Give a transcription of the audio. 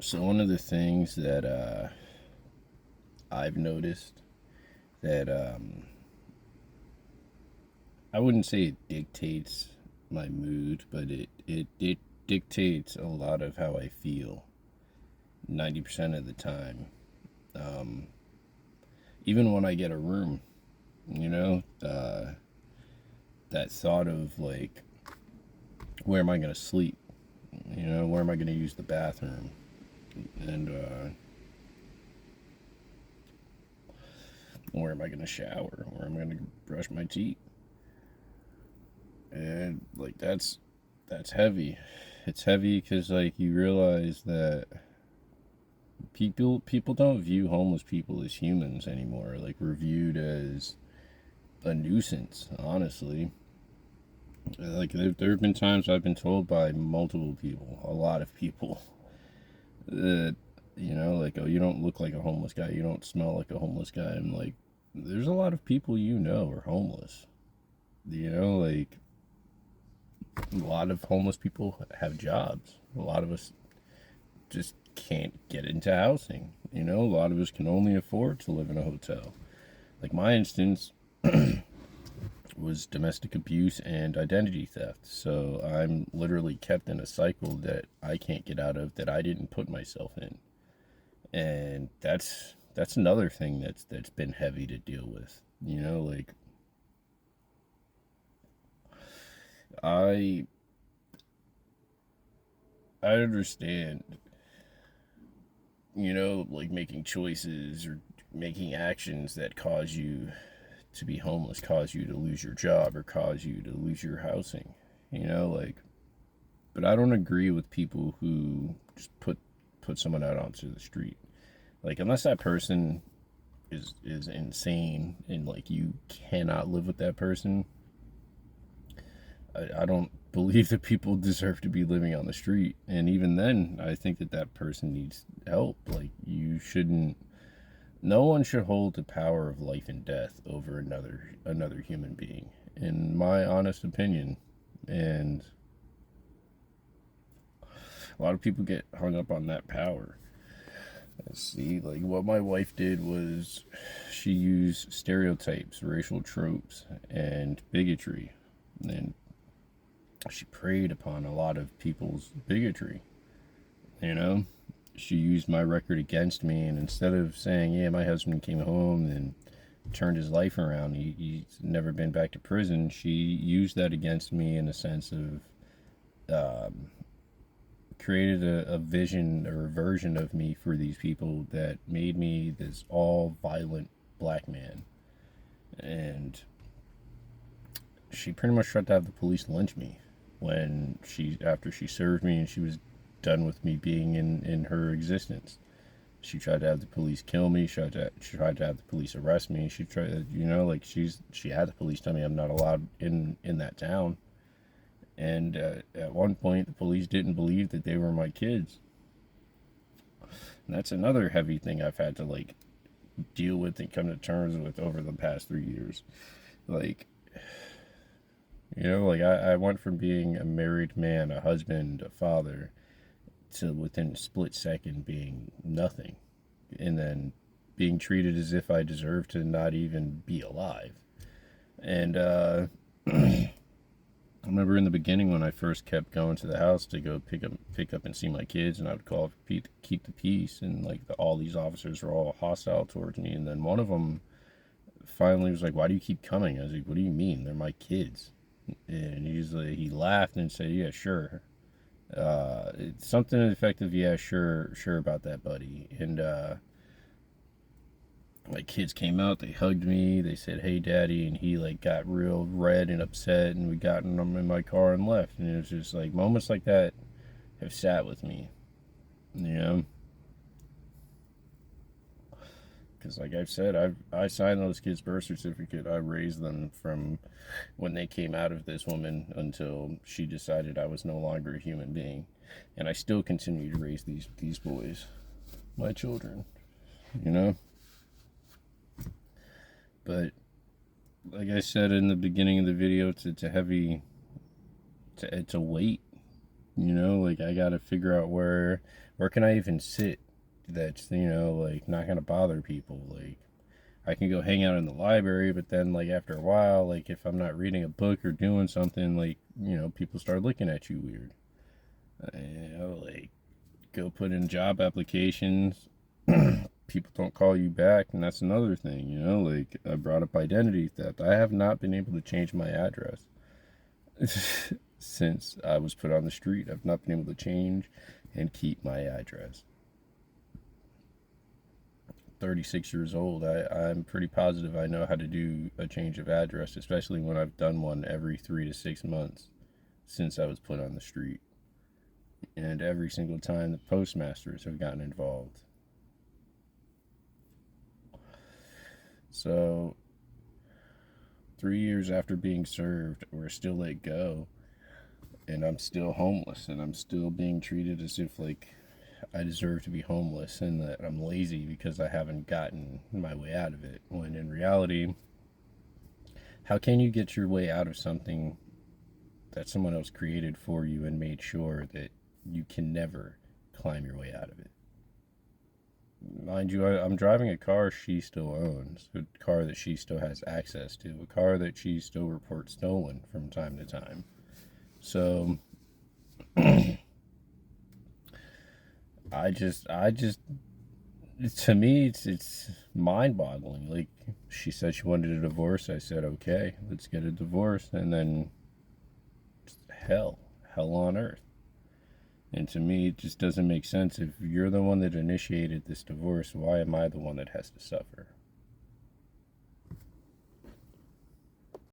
So one of the things that I've noticed that I wouldn't say it dictates my mood, but it dictates a lot of how I feel 90% of the time. Um, Even when I get a room, you know, that thought of like, where am I going to sleep? You know, where am I going to use the bathroom? And where am I going to shower? Where am I going to brush my teeth? And like that's heavy. It's heavy because like you realize that people don't view homeless people as humans anymore. Like we're viewed as a nuisance. Honestly, like there have been times I've been told by multiple people, a lot of people, that like, oh, you don't look like a homeless guy. You don't smell like a homeless guy. I'm like, there's a lot of people are homeless. Like a lot of homeless people have jobs. A lot of us just can't get into housing. A lot of us can only afford to live in a hotel. Like my instance was domestic abuse and identity theft. So I'm literally kept in a cycle that I can't get out of, that I didn't put myself in. And that's another thing that's been heavy to deal with. Like I I understand, like making choices or making actions that cause you to be homeless, cause you to lose your job, or cause you to lose your housing. Like, but I don't agree with people who just put someone out onto the street. Like, unless that person is insane and like you cannot live with that person, I don't believe that people deserve to be living on the street. And even then, I think that that person needs help. Like, you shouldn't. No one should hold the power of life and death over another human being, in my honest opinion. And a lot of people get hung up on that power. Let's see, like what my wife did was she used stereotypes, racial tropes, and bigotry, and she preyed upon a lot of people's bigotry. You know, she used my record against me, and instead of saying, "Yeah, my husband came home and turned his life around. He's never been back to prison," she used that against me in a sense of um, created a vision or a version of me for these people that made me this all violent black man. And she pretty much tried to have the police lynch me when after she served me and she was done with me being in her existence. She tried to have the police kill me. She tried to have the police arrest me. She tried, like she had the police tell me I'm not allowed in that town. And at one point, the police didn't believe that they were my kids. And that's another heavy thing I've had to like deal with and come to terms with over the past 3 years. Like, like I went from being a married man, a husband, a father, to within a split second being nothing, and then being treated as if I deserve to not even be alive. And I remember in the beginning when I first kept going to the house to go pick up and see my kids, and I would call keep the peace, and like all these officers were all hostile towards me. And then one of them finally was like, "Why do you keep coming?" I was like, "What do you mean? They're my kids." And he laughed and said, "Yeah, sure." It's something effective. Yeah, sure about that, buddy. And my kids came out, they hugged me, they said, "Hey, daddy," and he like got real red and upset, and we got them in my car and left. And it was just like moments like that have sat with me, you know. Because like I've said, I signed those kids' birth certificate. I raised them from when they came out of this woman until she decided I was no longer a human being, and I still continue to raise these boys, my children, you know. But like I said in the beginning of the video, it's a heavy, it's a weight. You know, like I gotta figure out where can I even sit that's, you know, like not gonna bother people. Like I can go hang out in the library, but then like after a while, like if I'm not reading a book or doing something, like, you know, people start looking at you weird. You know, like go put in job applications, people don't call you back, and that's another thing. You know, like I brought up identity theft. I have not been able to change my address since I was put on the street. I've not been able to change and keep my address. 36 years old. I'm pretty positive I know how to do a change of address, especially when I've done one every 3 to 6 months since I was put on the street. And every single time the postmasters have gotten involved. So, 3 years after being served, we're still let go, and I'm still homeless, and I'm still being treated as if like I deserve to be homeless and that I'm lazy because I haven't gotten my way out of it. When in reality, how can you get your way out of something that someone else created for you and made sure that you can never climb your way out of it? Mind you, I'm driving a car she still owns, a car that she still has access to, a car that she still reports stolen from time to time. So I just, to me, it's mind-boggling. Like she said, she wanted a divorce. I said, okay, let's get a divorce, and then hell, hell on earth. And to me, it just doesn't make sense. If you're the one that initiated this divorce, why am I the one that has to suffer?